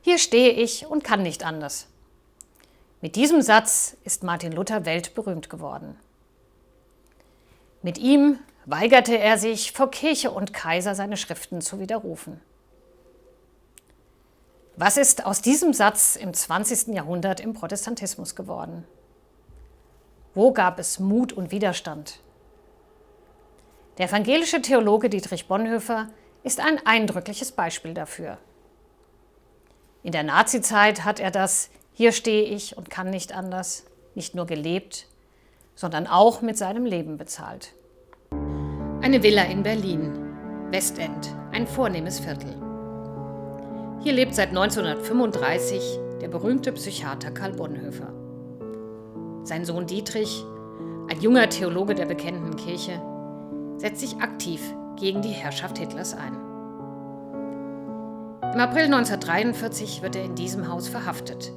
Hier stehe ich und kann nicht anders. Mit diesem Satz ist Martin Luther weltberühmt geworden. Mit ihm weigerte er sich, vor Kirche und Kaiser seine Schriften zu widerrufen. Was ist aus diesem Satz im 20. Jahrhundert im Protestantismus geworden? Wo gab es Mut und Widerstand? Der evangelische Theologe Dietrich Bonhoeffer ist ein eindrückliches Beispiel dafür. In der Nazizeit hat er das „Hier stehe ich und kann nicht anders" nicht nur gelebt, sondern auch mit seinem Leben bezahlt. Eine Villa in Berlin, Westend, ein vornehmes Viertel. Hier lebt seit 1935 der berühmte Psychiater Karl Bonhoeffer. Sein Sohn Dietrich, ein junger Theologe der Bekennenden Kirche, setzt sich aktiv gegen die Herrschaft Hitlers ein. Im April 1943 wird er in diesem Haus verhaftet,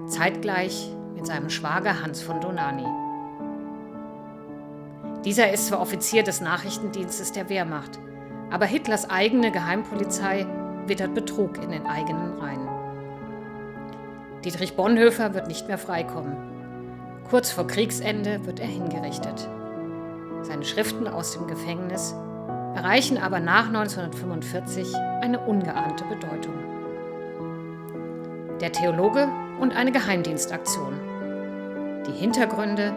zeitgleich mit seinem Schwager Hans von Dohnanyi. Dieser ist zwar Offizier des Nachrichtendienstes der Wehrmacht, aber Hitlers eigene Geheimpolizei wittert Betrug in den eigenen Reihen. Dietrich Bonhoeffer wird nicht mehr freikommen. Kurz vor Kriegsende wird er hingerichtet. Seine Schriften aus dem Gefängnis erreichen aber nach 1945 eine ungeahnte Bedeutung. Der Theologe und eine Geheimdienstaktion. Die Hintergründe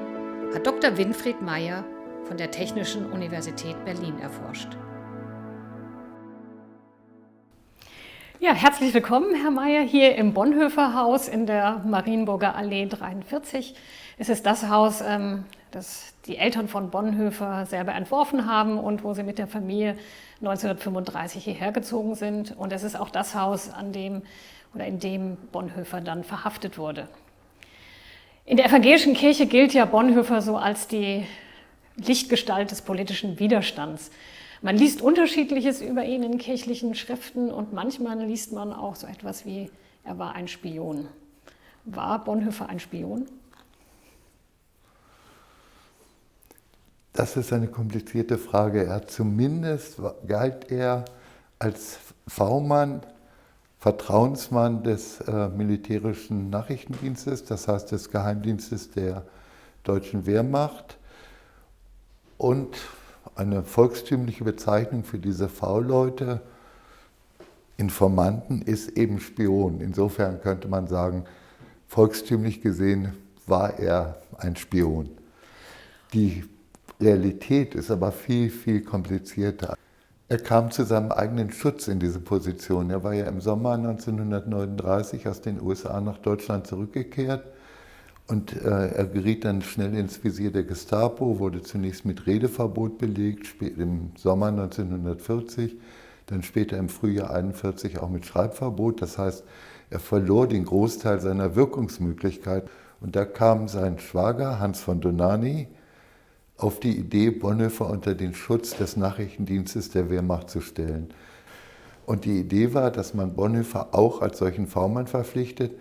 hat Dr. Winfried Meyer von der Technischen Universität Berlin erforscht. Ja, herzlich willkommen, Herr Meyer, hier im Bonhoeffer-Haus in der Marienburger Allee 43. Es ist das Haus, das die Eltern von Bonhoeffer selber entworfen haben und wo sie mit der Familie 1935 hierher gezogen sind. Und es ist auch das Haus, in dem Bonhoeffer dann verhaftet wurde. In der evangelischen Kirche gilt ja Bonhoeffer so als die Lichtgestalt des politischen Widerstands. Man liest Unterschiedliches über ihn in kirchlichen Schriften und manchmal liest man auch so etwas wie, er war ein Spion. War Bonhoeffer ein Spion? Das ist eine komplizierte Frage. Zumindest galt er als V-Mann, Vertrauensmann des militärischen Nachrichtendienstes, das heißt des Geheimdienstes der deutschen Wehrmacht. Und eine volkstümliche Bezeichnung für diese V-Leute, Informanten, ist eben Spion. Insofern könnte man sagen, volkstümlich gesehen war er ein Spion. Die Realität ist aber viel, viel komplizierter. Er kam zu seinem eigenen Schutz in diese Position. Er war ja im Sommer 1939 aus den USA nach Deutschland zurückgekehrt und er geriet dann schnell ins Visier der Gestapo, wurde zunächst mit Redeverbot belegt, im Sommer 1940, dann später im Frühjahr 1941 auch mit Schreibverbot. Das heißt, er verlor den Großteil seiner Wirkungsmöglichkeit. Und da kam sein Schwager Hans von Dohnanyi auf die Idee, Bonhoeffer unter den Schutz des Nachrichtendienstes der Wehrmacht zu stellen. Und die Idee war, dass man Bonhoeffer auch als solchen V-Mann verpflichtet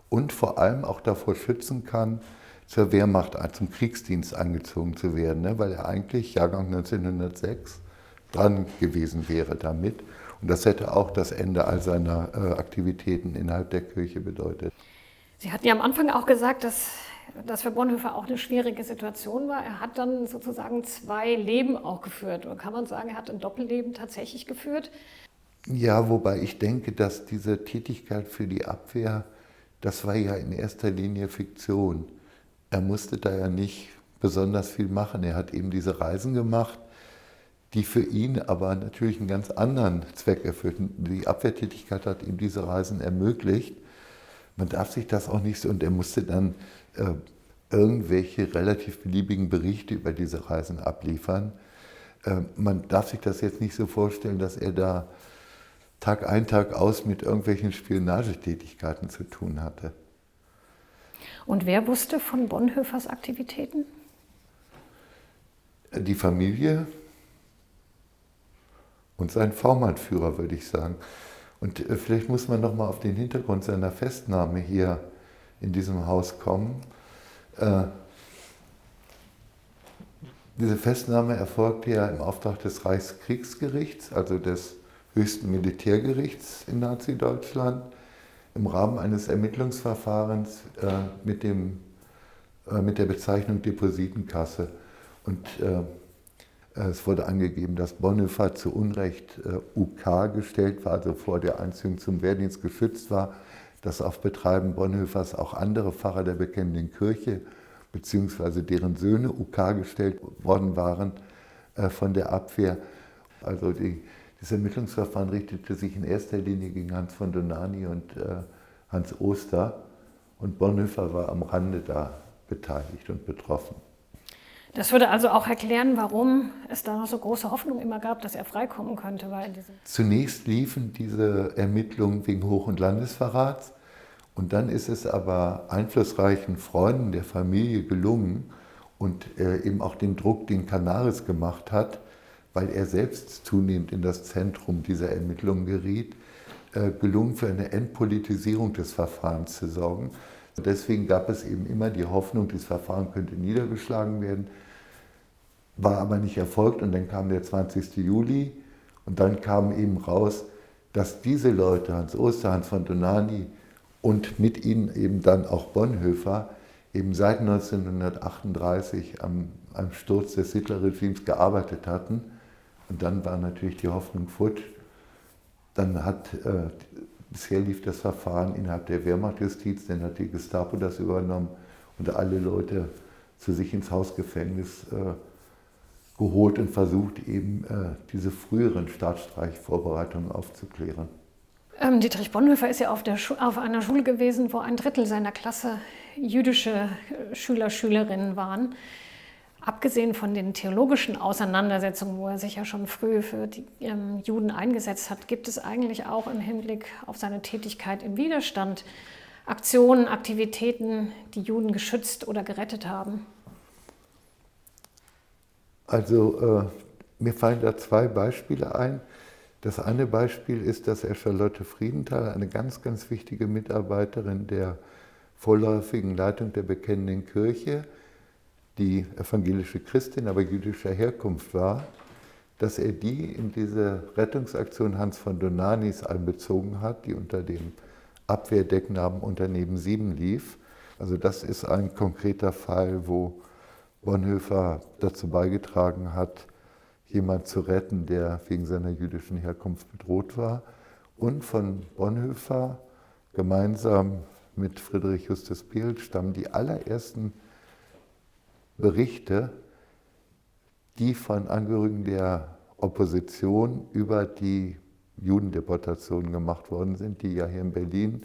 und vor allem auch davor schützen kann, zur Wehrmacht, zum Kriegsdienst eingezogen zu werden, weil er eigentlich, Jahrgang 1906, dran gewesen wäre damit. Und das hätte auch das Ende all seiner Aktivitäten innerhalb der Kirche bedeutet. Sie hatten ja am Anfang auch gesagt, dass das für Bonhoeffer auch eine schwierige Situation war. Er hat dann sozusagen 2 Leben auch geführt. Oder kann man sagen, er hat ein Doppelleben tatsächlich geführt? Ja, wobei ich denke, dass diese Tätigkeit für die Abwehr, das war ja in erster Linie Fiktion. Er musste da ja nicht besonders viel machen. Er hat eben diese Reisen gemacht, die für ihn aber natürlich einen ganz anderen Zweck erfüllten. Die Abwehrtätigkeit hat ihm diese Reisen ermöglicht. Man darf sich das auch nicht so, und er musste dann irgendwelche relativ beliebigen Berichte über diese Reisen abliefern. Man darf sich das jetzt nicht so vorstellen, dass er da Tag ein, Tag aus mit irgendwelchen Spionagetätigkeiten zu tun hatte. Und wer wusste von Bonhoeffers Aktivitäten? Die Familie und sein V-Mann-Führer, würde ich sagen. Und vielleicht muss man noch mal auf den Hintergrund seiner Festnahme hier in diesem Haus kommen. Diese Festnahme erfolgte ja im Auftrag des Reichskriegsgerichts, also des höchsten Militärgerichts in Nazi-Deutschland. im Rahmen eines Ermittlungsverfahrens mit der Bezeichnung Depositenkasse. Und es wurde angegeben, dass Bonhoeffer zu Unrecht UK gestellt war, also vor der Einziehung zum Wehrdienst geschützt war, dass auf Betreiben Bonhoeffers auch andere Pfarrer der Bekennenden Kirche bzw. deren Söhne UK gestellt worden waren von der Abwehr. Also das Ermittlungsverfahren richtete sich in erster Linie gegen Hans von Dohnanyi und Hans Oster, und Bonhoeffer war am Rande da beteiligt und betroffen. Das würde also auch erklären, warum es da noch so große Hoffnung immer gab, dass er freikommen könnte. Zunächst liefen diese Ermittlungen wegen Hoch- und Landesverrats, und dann ist es aber einflussreichen Freunden der Familie gelungen und eben auch den Druck, den Canaris gemacht hat, weil er selbst zunehmend in das Zentrum dieser Ermittlungen geriet, gelungen, für eine Entpolitisierung des Verfahrens zu sorgen. Deswegen gab es eben immer die Hoffnung, dieses Verfahren könnte niedergeschlagen werden, war aber nicht erfolgt, und dann kam der 20. Juli und dann kam eben raus, dass diese Leute, Hans Oster, Hans von Dohnanyi und mit ihnen eben dann auch Bonhoeffer, eben seit 1938 am Sturz des Hitlerregimes gearbeitet hatten. Und dann war natürlich die Hoffnung futsch. Dann bisher lief das Verfahren innerhalb der Wehrmachtjustiz, dann hat die Gestapo das übernommen und alle Leute zu sich ins Hausgefängnis geholt und versucht, eben diese früheren Staatsstreichvorbereitungen aufzuklären. Dietrich Bonhoeffer ist ja auf einer Schule gewesen, wo 1/3 seiner Klasse jüdische Schüler, Schülerinnen waren. Abgesehen von den theologischen Auseinandersetzungen, wo er sich ja schon früh für die Juden eingesetzt hat, gibt es eigentlich auch im Hinblick auf seine Tätigkeit im Widerstand Aktionen, Aktivitäten, die Juden geschützt oder gerettet haben? Also mir fallen da zwei Beispiele ein. Das eine Beispiel ist, dass er Charlotte Friedenthal, eine ganz, ganz wichtige Mitarbeiterin der vorläufigen Leitung der Bekennenden Kirche, die evangelische Christin, aber jüdischer Herkunft war, dass er die in diese Rettungsaktion Hans von Dohnanyis einbezogen hat, die unter dem Abwehrdecknamen Unternehmen 7 lief. Also das ist ein konkreter Fall, wo Bonhoeffer dazu beigetragen hat, jemanden zu retten, der wegen seiner jüdischen Herkunft bedroht war. Und von Bonhoeffer gemeinsam mit Friedrich Justus Pehl stammen die allerersten Berichte, die von Angehörigen der Opposition über die Judendeportationen gemacht worden sind, die ja hier in Berlin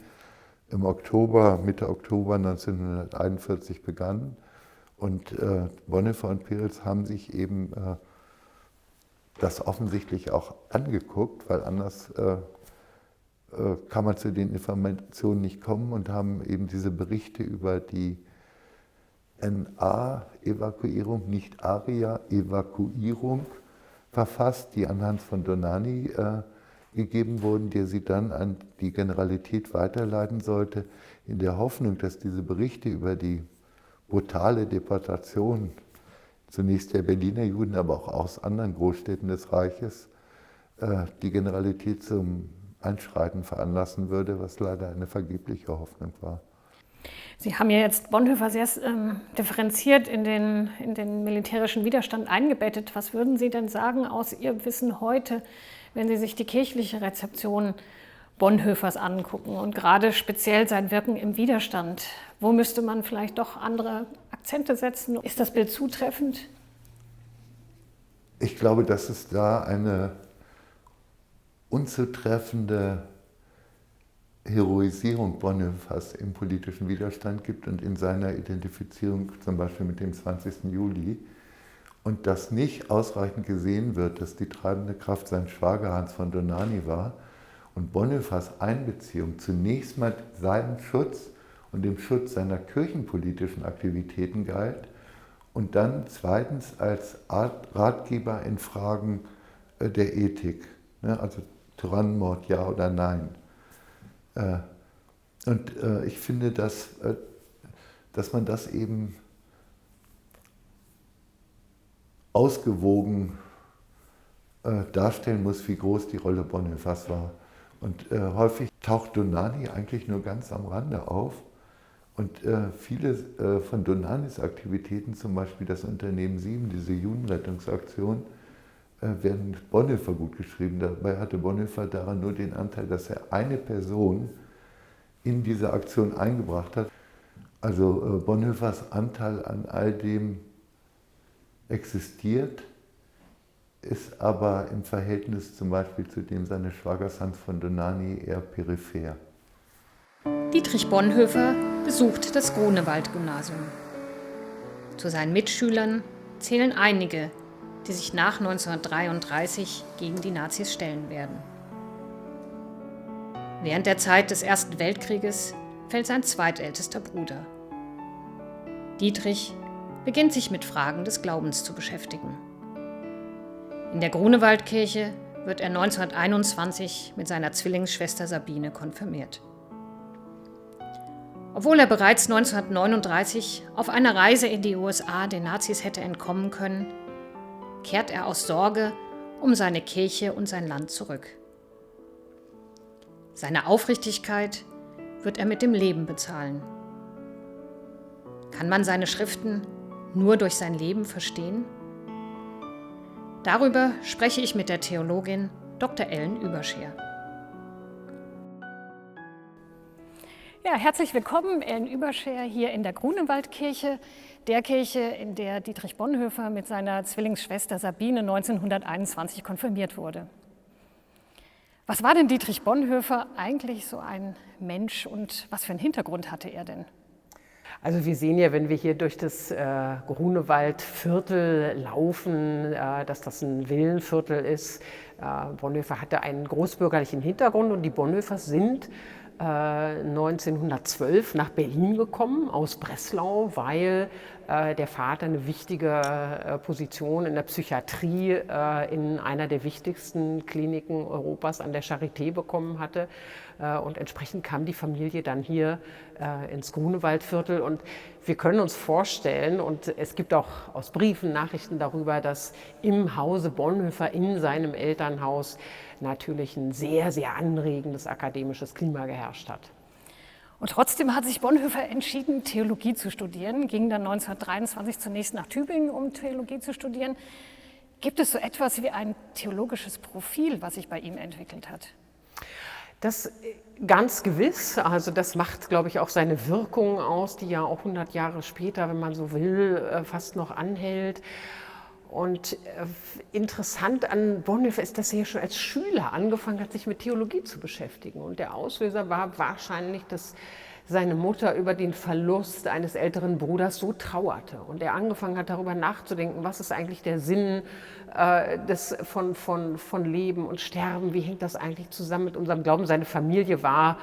im Mitte Oktober 1941 begannen. Und Bonhoeffer und Peretz haben sich eben das offensichtlich auch angeguckt, weil anders kann man zu den Informationen nicht kommen, und haben eben diese Berichte über die NA-Evakuierung, nicht ARIA-Evakuierung verfasst, die an Hans von Dohnanyi gegeben wurden, der sie dann an die Generalität weiterleiten sollte, in der Hoffnung, dass diese Berichte über die brutale Deportation zunächst der Berliner Juden, aber auch aus anderen Großstädten des Reiches, die Generalität zum Einschreiten veranlassen würde, was leider eine vergebliche Hoffnung war. Sie haben ja jetzt Bonhoeffer sehr differenziert in den militärischen Widerstand eingebettet. Was würden Sie denn sagen aus Ihrem Wissen heute, wenn Sie sich die kirchliche Rezeption Bonhoeffers angucken und gerade speziell sein Wirken im Widerstand? Wo müsste man vielleicht doch andere Akzente setzen? Ist das Bild zutreffend? Ich glaube, dass es da eine unzutreffende Heroisierung Bonhoeffers im politischen Widerstand gibt und in seiner Identifizierung zum Beispiel mit dem 20. Juli. Und dass nicht ausreichend gesehen wird, dass die treibende Kraft sein Schwager Hans von Dohnanyi war und Bonhoeffers Einbeziehung zunächst mal seinem Schutz und dem Schutz seiner kirchenpolitischen Aktivitäten galt und dann zweitens als Ratgeber in Fragen der Ethik, also Tyrannenmord, ja oder nein. Und ich finde, dass man das eben ausgewogen darstellen muss, wie groß die Rolle Bonhoeffers war. Und häufig taucht Dohnanyi eigentlich nur ganz am Rande auf. Und viele von Dohnanyis Aktivitäten, zum Beispiel das Unternehmen 7, diese Judenrettungsaktion, werden Bonhoeffer gut geschrieben. Dabei hatte Bonhoeffer daran nur den Anteil, dass er eine Person in diese Aktion eingebracht hat. Also Bonhoeffers Anteil an all dem existiert, ist aber im Verhältnis zum Beispiel zu dem seines Schwagers Hans von Dohnanyi eher peripher. Dietrich Bonhoeffer besucht das Grunewald-Gymnasium. Zu seinen Mitschülern zählen einige, die sich nach 1933 gegen die Nazis stellen werden. Während der Zeit des Ersten Weltkrieges fällt sein zweitältester Bruder. Dietrich beginnt sich mit Fragen des Glaubens zu beschäftigen. In der Grunewaldkirche wird er 1921 mit seiner Zwillingsschwester Sabine konfirmiert. Obwohl er bereits 1939 auf einer Reise in die USA den Nazis hätte entkommen können, kehrt er aus Sorge um seine Kirche und sein Land zurück. Seine Aufrichtigkeit wird er mit dem Leben bezahlen. Kann man seine Schriften nur durch sein Leben verstehen? Darüber spreche ich mit der Theologin Dr. Ellen Überscher. Ja, herzlich willkommen, Ellen Überscher, hier in der Grunewaldkirche, der Kirche, in der Dietrich Bonhoeffer mit seiner Zwillingsschwester Sabine 1921 konfirmiert wurde. Was war denn Dietrich Bonhoeffer eigentlich so ein Mensch und was für einen Hintergrund hatte er denn? Also wir sehen ja, wenn wir hier durch das Grunewaldviertel laufen, dass das ein Villenviertel ist. Bonhoeffer hatte einen großbürgerlichen Hintergrund und die Bonhoeffers sind 1912 nach Berlin gekommen, aus Breslau, weil der Vater eine wichtige Position in der Psychiatrie in einer der wichtigsten Kliniken Europas an der Charité bekommen hatte. Und entsprechend kam die Familie dann hier ins Grunewaldviertel. Und wir können uns vorstellen, und es gibt auch aus Briefen Nachrichten darüber, dass im Hause Bonhoeffer, in seinem Elternhaus, natürlich ein sehr, sehr anregendes akademisches Klima geherrscht hat. Und trotzdem hat sich Bonhoeffer entschieden, Theologie zu studieren, ging dann 1923 zunächst nach Tübingen, um Theologie zu studieren. Gibt es so etwas wie ein theologisches Profil, was sich bei ihm entwickelt hat? Das ganz gewiss, also das macht, glaube ich, auch seine Wirkung aus, die ja auch 100 Jahre später, wenn man so will, fast noch anhält. Und interessant an Bonhoeffer ist, dass er schon als Schüler angefangen hat, sich mit Theologie zu beschäftigen. Und der Auslöser war wahrscheinlich, dass seine Mutter über den Verlust eines älteren Bruders so trauerte. Und er angefangen hat, darüber nachzudenken, was ist eigentlich der Sinn von Leben und Sterben, wie hängt das eigentlich zusammen mit unserem Glauben. Seine Familie war,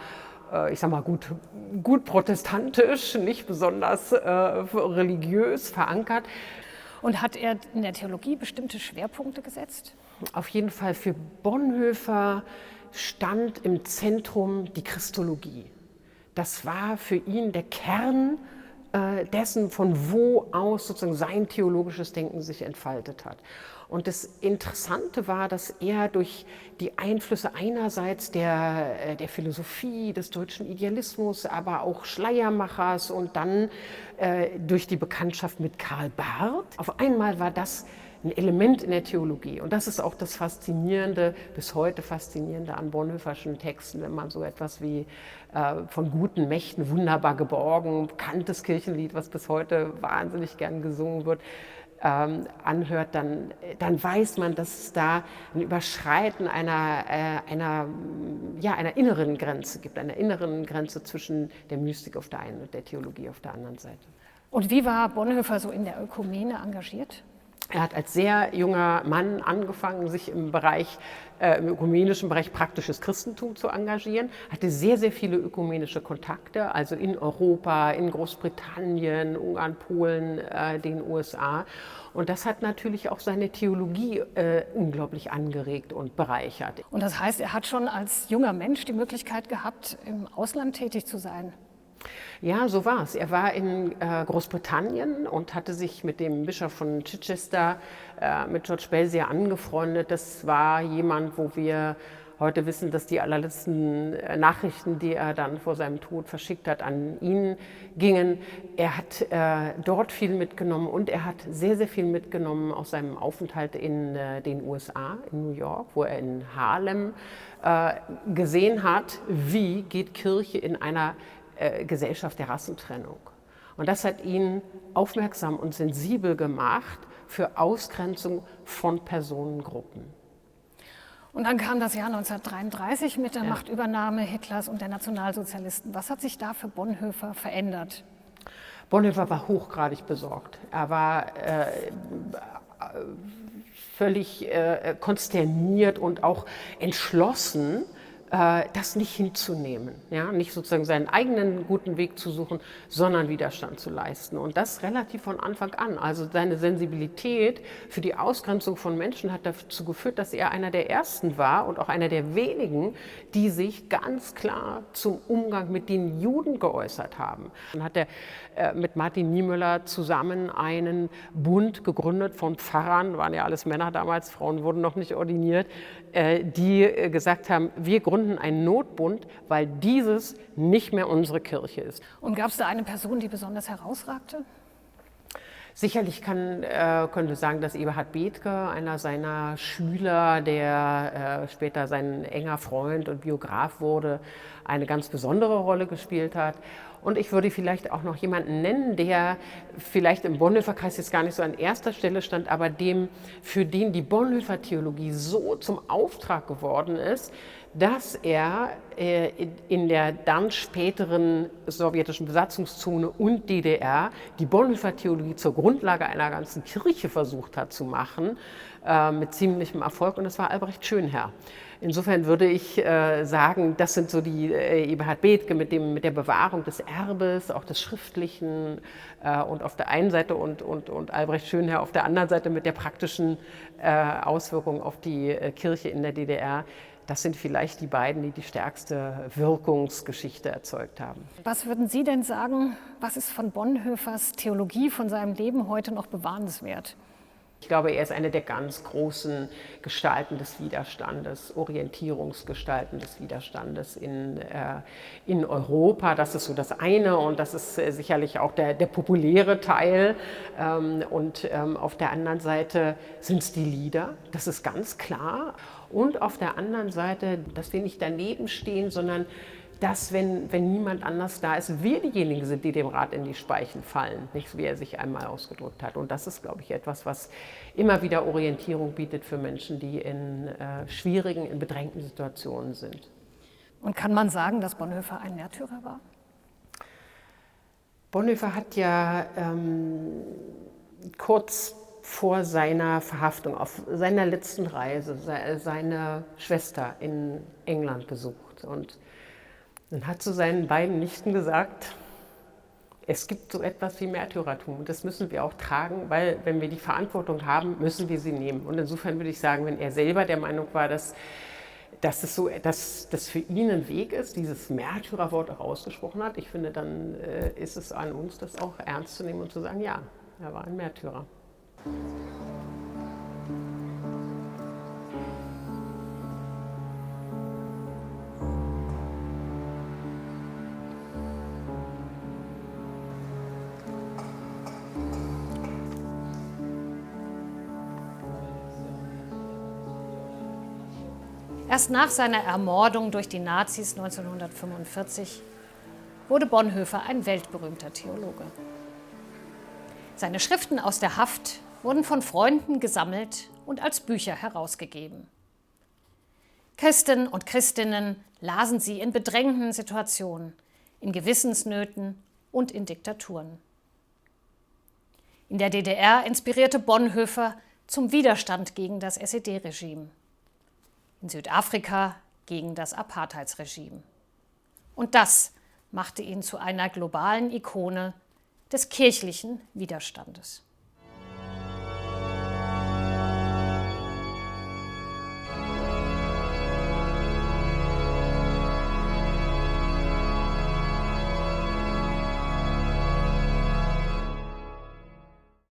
ich sag mal, gut protestantisch, nicht besonders religiös verankert. Und hat er in der Theologie bestimmte Schwerpunkte gesetzt? Auf jeden Fall für Bonhoeffer stand im Zentrum die Christologie. Das war für ihn der Kern dessen, von wo aus sozusagen sein theologisches Denken sich entfaltet hat. Und das Interessante war, dass er durch die Einflüsse einerseits der Philosophie, des deutschen Idealismus, aber auch Schleiermachers und dann durch die Bekanntschaft mit Karl Barth, auf einmal war das ein Element in der Theologie. Und das ist auch das Faszinierende, bis heute Faszinierende an Bonhoefferschen Texten, wenn man so etwas wie von guten Mächten wunderbar geborgen, bekanntes Kirchenlied, was bis heute wahnsinnig gern gesungen wird, anhört, dann weiß man, dass es da ein Überschreiten einer inneren Grenze gibt, einer inneren Grenze zwischen der Mystik auf der einen und der Theologie auf der anderen Seite. Und wie war Bonhoeffer so in der Ökumene engagiert? Er hat als sehr junger Mann angefangen, sich im ökumenischen Bereich praktisches Christentum zu engagieren, hatte sehr, sehr viele ökumenische Kontakte, also in Europa, in Großbritannien, Ungarn, Polen, den USA. Und das hat natürlich auch seine Theologie unglaublich angeregt und bereichert. Und das heißt, er hat schon als junger Mensch die Möglichkeit gehabt, im Ausland tätig zu sein? Ja, so war es. Er war in Großbritannien und hatte sich mit dem Bischof von Chichester, mit George Belsier angefreundet. Das war jemand, wo wir heute wissen, dass die allerletzten Nachrichten, die er dann vor seinem Tod verschickt hat, an ihn gingen. Er hat dort viel mitgenommen und er hat sehr, sehr viel mitgenommen aus seinem Aufenthalt in den USA, in New York, wo er in Harlem gesehen hat, wie geht Kirche in einer Gesellschaft der Rassentrennung. Und das hat ihn aufmerksam und sensibel gemacht für Ausgrenzung von Personengruppen. Und dann kam das Jahr 1933 mit der Machtübernahme Hitlers und der Nationalsozialisten. Was hat sich da für Bonhoeffer verändert? Bonhoeffer war hochgradig besorgt. Er war völlig konsterniert und auch entschlossen, das nicht hinzunehmen, ja? Nicht sozusagen seinen eigenen guten Weg zu suchen, sondern Widerstand zu leisten. Und das relativ von Anfang an. Also seine Sensibilität für die Ausgrenzung von Menschen hat dazu geführt, dass er einer der Ersten war und auch einer der wenigen, die sich ganz klar zum Umgang mit den Juden geäußert haben. Dann hat er mit Martin Niemöller zusammen einen Bund gegründet von Pfarrern, waren ja alles Männer damals, Frauen wurden noch nicht ordiniert, die gesagt haben, wir gründen einen Notbund, weil dieses nicht mehr unsere Kirche ist. Und gab es da eine Person, die besonders herausragte? Sicherlich können wir sagen, dass Eberhard Bethge, einer seiner Schüler, der später sein enger Freund und Biograf wurde, eine ganz besondere Rolle gespielt hat. Und ich würde vielleicht auch noch jemanden nennen, der vielleicht im Bonhoeffer-Kreis jetzt gar nicht so an erster Stelle stand, aber für den die Bonhoeffer-Theologie so zum Auftrag geworden ist, dass er in der dann späteren sowjetischen Besatzungszone und DDR die Bonhoeffer-Theologie zur Grundlage einer ganzen Kirche versucht hat zu machen, mit ziemlichem Erfolg, und das war Albrecht Schönherr. Insofern würde ich sagen, das sind so die Eberhard Bethge mit der Bewahrung des Erbes, auch des Schriftlichen, und auf der einen Seite und Albrecht Schönherr auf der anderen Seite mit der praktischen Auswirkung auf die Kirche in der DDR. Das sind vielleicht die beiden, die die stärkste Wirkungsgeschichte erzeugt haben. Was würden Sie denn sagen, was ist von Bonhoeffers Theologie, von seinem Leben heute noch bewahrenswert? Ich glaube, er ist eine der ganz großen Gestalten des Widerstandes, Orientierungsgestalten des Widerstandes in Europa. Das ist so das eine, und das ist sicherlich auch der populäre Teil. Und auf der anderen Seite sind es die Lieder, das ist ganz klar. Und auf der anderen Seite, dass wir nicht daneben stehen, sondern dass, wenn niemand anders da ist, wir diejenigen sind, die dem Rad in die Speichen fallen, nicht wie er sich einmal ausgedrückt hat. Und das ist, glaube ich, etwas, was immer wieder Orientierung bietet für Menschen, die in schwierigen, in bedrängten Situationen sind. Und kann man sagen, dass Bonhoeffer ein Märtyrer war? Bonhoeffer hat ja kurz vor seiner Verhaftung, auf seiner letzten Reise, seine Schwester in England besucht. Und dann hat zu seinen beiden Nichten gesagt, es gibt so etwas wie Märtyrertum, und das müssen wir auch tragen, weil wenn wir die Verantwortung haben, müssen wir sie nehmen. Und insofern würde ich sagen, wenn er selber der Meinung war, dass das für ihn ein Weg ist, dieses Märtyrerwort auch ausgesprochen hat, ich finde, dann ist es an uns, das auch ernst zu nehmen und zu sagen, ja, er war ein Märtyrer. Erst nach seiner Ermordung durch die Nazis 1945 wurde Bonhoeffer ein weltberühmter Theologe. Seine Schriften aus der Haft wurden von Freunden gesammelt und als Bücher herausgegeben. Christen und Christinnen lasen sie in bedrängten Situationen, in Gewissensnöten und in Diktaturen. In der DDR inspirierte Bonhoeffer zum Widerstand gegen das SED-Regime. In Südafrika gegen das Apartheidsregime. Und das machte ihn zu einer globalen Ikone des kirchlichen Widerstandes.